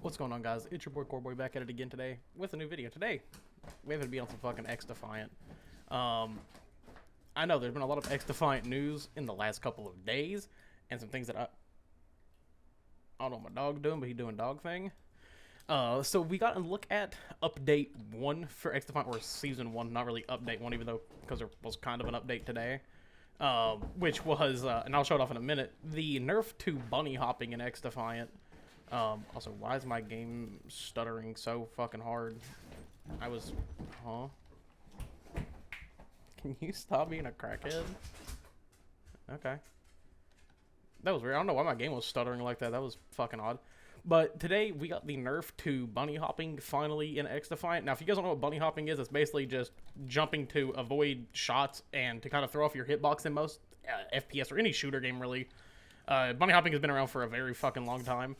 What's going on, guys? It's your boy Coreboy back at it again today with a new video. Today, we have to be on some fucking XDefiant. I know there's been a lot of XDefiant news in the last couple of days, and some things that I don't know what my dog's doing, but he's doing dog thing. So we got to look at update 1 for XDefiant, or season 1, not really update 1, even though, because there was kind of an update today. Which was, and I'll show it off in a minute, the nerf to bunny hopping in XDefiant. Also, why is my game stuttering so fucking hard? Huh? Can you stop being a crackhead? Okay. That was weird. I don't know why my game was stuttering like that. That was fucking odd. But today, we got the nerf to bunny hopping finally in XDefiant. Now, if you guys don't know what bunny hopping is, it's basically just jumping to avoid shots and to kind of throw off your hitbox in most FPS or any shooter game, really. Bunny hopping has been around for a very fucking long time.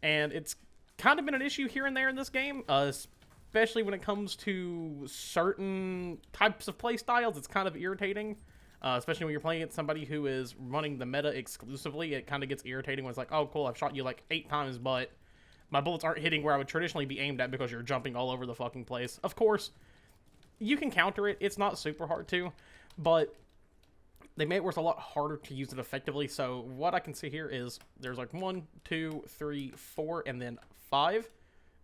And it's kind of been an issue here and there in this game, especially when it comes to certain types of play styles. It's kind of irritating, especially when you're playing against somebody who is running the meta exclusively. It kind of gets irritating when it's like, oh, cool, I've shot you like 8 times, but my bullets aren't hitting where I would traditionally be aimed at because you're jumping all over the fucking place. Of course, you can counter it. It's not super hard to, but they made it where it's a lot harder to use it effectively. So what I can see here is there's like 1, 2, 3, 4, and then 5.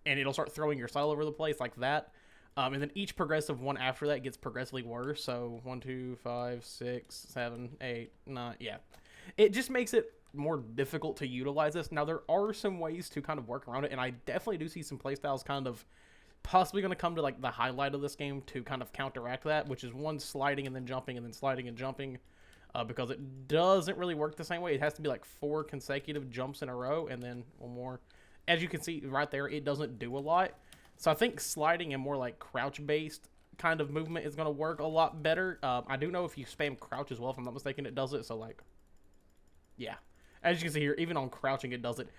And it'll start throwing your sight all over the place like that. And then each progressive one after that gets progressively worse. So 1, 2, 5, 6, 7, 8, 9. Yeah. It just makes it more difficult to utilize this. Now, there are some ways to kind of work around it. And I definitely do see some playstyles kind of possibly going to come to like the highlight of this game to kind of counteract that, which is one sliding and then jumping and then sliding and jumping. Because it doesn't really work the same way. It has to be like 4 consecutive jumps in a row and then one more. As you can see right there, it doesn't do a lot. So I think sliding and more like crouch-based kind of movement is going to work a lot better. I do know if you spam crouch as well, if I'm not mistaken, it does it. So like, yeah. As you can see here, even on crouching, it does it.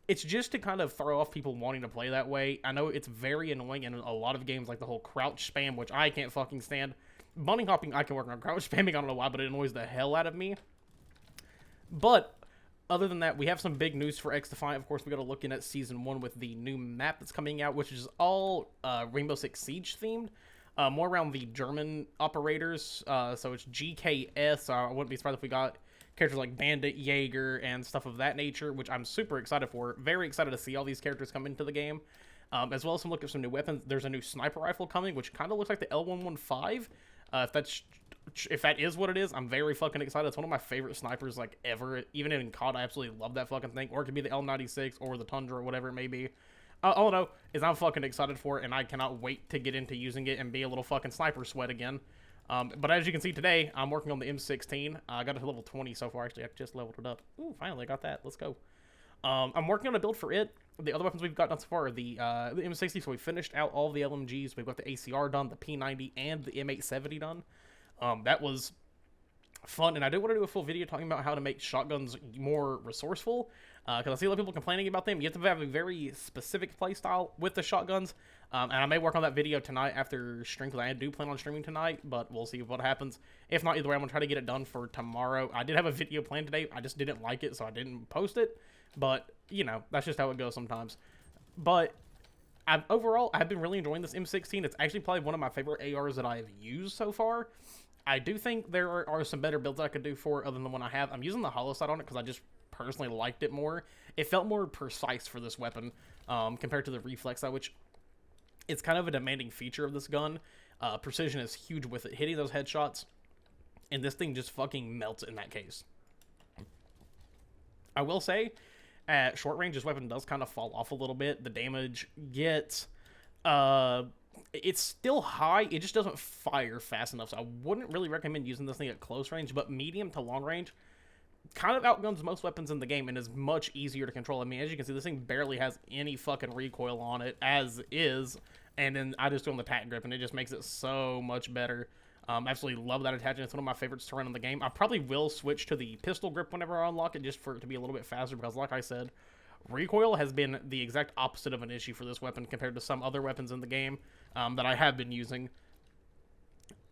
It's just to kind of throw off people wanting to play that way. I know it's very annoying in a lot of games, like the whole crouch spam, which I can't fucking stand. Bunny hopping, I can work on. Crouch spamming, I don't know why, but it annoys the hell out of me. But other than that, we have some big news for XDefiant. Of course, we got to look in at Season 1 with the new map that's coming out, which is all Rainbow Six Siege themed. More around the German operators. So it's GKS. I wouldn't be surprised if we got characters like Bandit, Jaeger, and stuff of that nature, which I'm super excited for. Very excited to see all these characters come into the game. As well as some look at some new weapons. There's a new sniper rifle coming, which kind of looks like the L115. If that is what it is, I'm very fucking excited. It's one of my favorite snipers, like, ever. Even in COD, I absolutely love that fucking thing. Or it could be the L96 or the Tundra or whatever it may be. All I know is I'm fucking excited for it, and I cannot wait to get into using it and be a little fucking sniper sweat again. But as you can see today, I'm working on the M16. I got it to level 20 so far. Actually, I just leveled it up. Ooh, finally got that. Let's go. I'm working on a build for it. The other weapons we've got done so far are the M60, so we finished out all the LMGs. We've got the ACR done, the P90, and the M870 done. That was fun, and I do want to do a full video talking about how to make shotguns more resourceful, because I see a lot of people complaining about them. You have to have a very specific playstyle with the shotguns, and I may work on that video tonight after stream, because I do plan on streaming tonight, but we'll see what happens. If not, either way, I'm going to try to get it done for tomorrow. I did have a video planned today. I just didn't like it, so I didn't post it. But, you know, that's just how it goes sometimes. But overall, I've been really enjoying this M16. It's actually probably one of my favorite ARs that I've used so far. I do think there are some better builds I could do for it other than the one I have. I'm using the hollow sight on it because I just personally liked it more. It felt more precise for this weapon compared to the reflex sight, which it's kind of a demanding feature of this gun. Precision is huge with it. Hitting those headshots, and this thing just fucking melts in that case. I will say, at short range, this weapon does kind of fall off a little bit. The damage gets, it's still high. It just doesn't fire fast enough. So I wouldn't really recommend using this thing at close range, but medium to long range kind of outguns most weapons in the game and is much easier to control. I mean, as you can see, this thing barely has any fucking recoil on it as is. And then I just do on the tack grip, and it just makes it so much better. Absolutely love that attachment. It's one of my favorites to run in the game. I probably will switch to the pistol grip whenever I unlock it, just for it to be a little bit faster, because like I said, recoil has been the exact opposite of an issue for this weapon compared to some other weapons in the game that I have been using.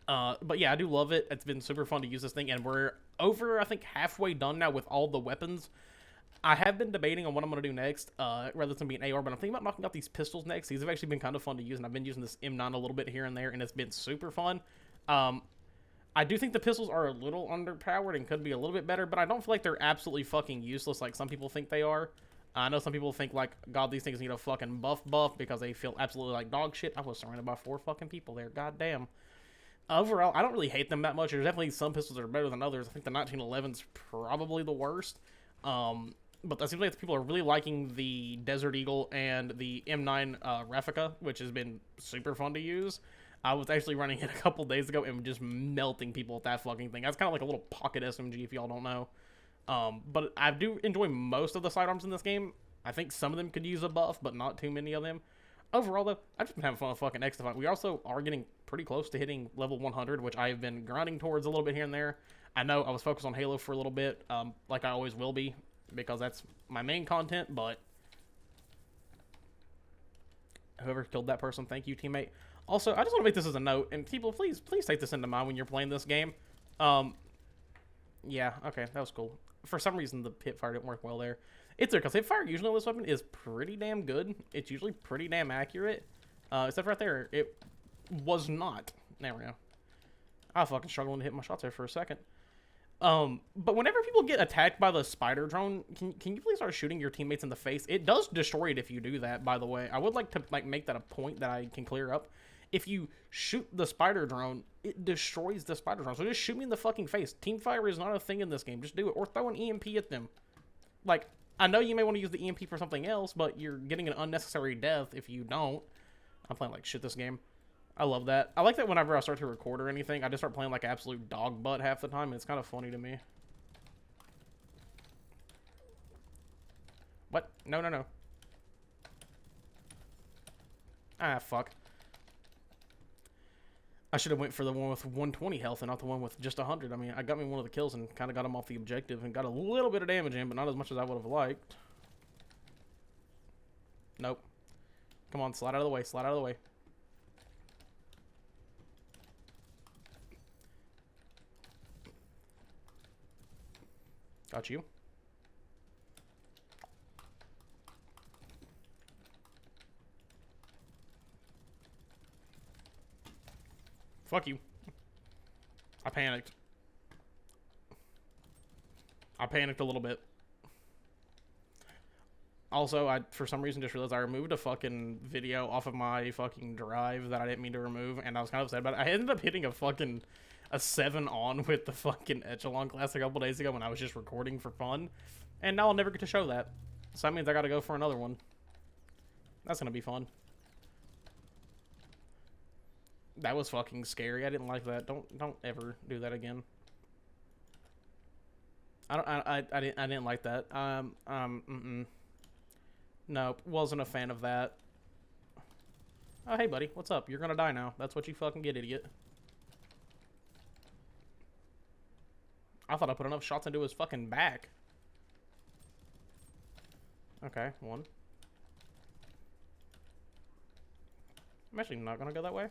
But yeah, I do love it. It's been super fun to use this thing, and we're over, I think, halfway done now with all the weapons. I have been debating on what I'm going to do next, rather than being AR, but I'm thinking about knocking out these pistols next. These have actually been kind of fun to use, and I've been using this M9 a little bit here and there, and it's been super fun. I do think the pistols are a little underpowered and could be a little bit better, but I don't feel like they're absolutely fucking useless like some people think they are. I know some people think, like, God, these things need a fucking buff because they feel absolutely like dog shit. I was surrounded by 4 fucking people there. God damn. Overall, I don't really hate them that much. There's definitely some pistols that are better than others. I think the 1911's probably the worst. But it seems like people are really liking the Desert Eagle and the M9 replica, which has been super fun to use. I was actually running it a couple days ago and just melting people with that fucking thing. That's kind of like a little pocket SMG if y'all don't know. But I do enjoy most of the sidearms in this game. I think some of them could use a buff, but not too many of them. Overall, though, I've just been having fun with fucking XDefiant. We also are getting pretty close to hitting level 100, which I have been grinding towards a little bit here and there. I know I was focused on Halo for a little bit, like I always will be, because that's my main content, but whoever killed that person, thank you, teammate. Also, I just want to make this as a note, and people, please take this into mind when you're playing this game. Yeah, okay, that was cool. For some reason, the hipfire didn't work well there. It's there, because hipfire usually on this weapon is pretty damn good. It's usually pretty damn accurate. Except right there, it was not. There we go. I was fucking struggling to hit my shots there for a second. But whenever people get attacked by the spider drone, can you please start shooting your teammates in the face? It does destroy it if you do that, by the way. I would like to make that a point that I can clear up. If you shoot the spider drone, it destroys the spider drone. So just shoot me in the fucking face. Teamfire is not a thing in this game. Just do it. Or throw an EMP at them. Like, I know you may want to use the EMP for something else, but you're getting an unnecessary death if you don't. I'm playing like shit this game. I love that. I like that whenever I start to record or anything, I just start playing like absolute dog butt half the time, and it's kind of funny to me. What? No. Ah, fuck. I should have went for the one with 120 health and not the one with just 100. I mean, I got me one of the kills and kind of got him off the objective and got a little bit of damage in, but not as much as I would have liked. Nope. Come on, slide out of the way. Slide out of the way. Got you. Fuck you. I panicked. I panicked a little bit. Also, I, for some reason, just realized I removed a fucking video off of my fucking drive that I didn't mean to remove, and I was kind of upset about it. I ended up hitting a 7 on with the fucking Echelon class a couple days ago when I was just recording for fun, and now I'll never get to show that. So that means I gotta go for another one. That's gonna be fun. That was fucking scary. I didn't like that. Don't ever do that again. I didn't like that. Nope, wasn't a fan of that. Oh, hey, buddy. What's up? You're gonna die now. That's what you fucking get, idiot. I thought I put enough shots into his fucking back. Okay, 1. I'm actually not gonna go that way.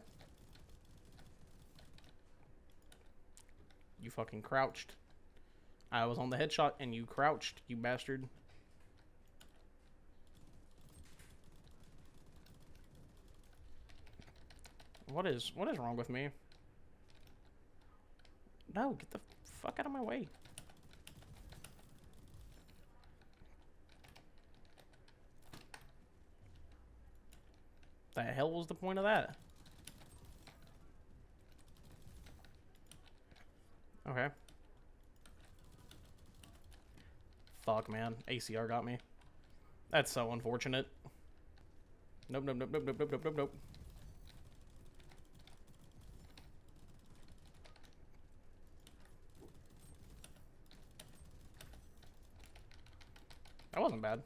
You fucking crouched. I was on the headshot and you crouched, you bastard. What is wrong with me? No, get the fuck out of my way. The hell was the point of that? Okay. Fuck, man. ACR got me. That's so unfortunate. Nope. That wasn't bad.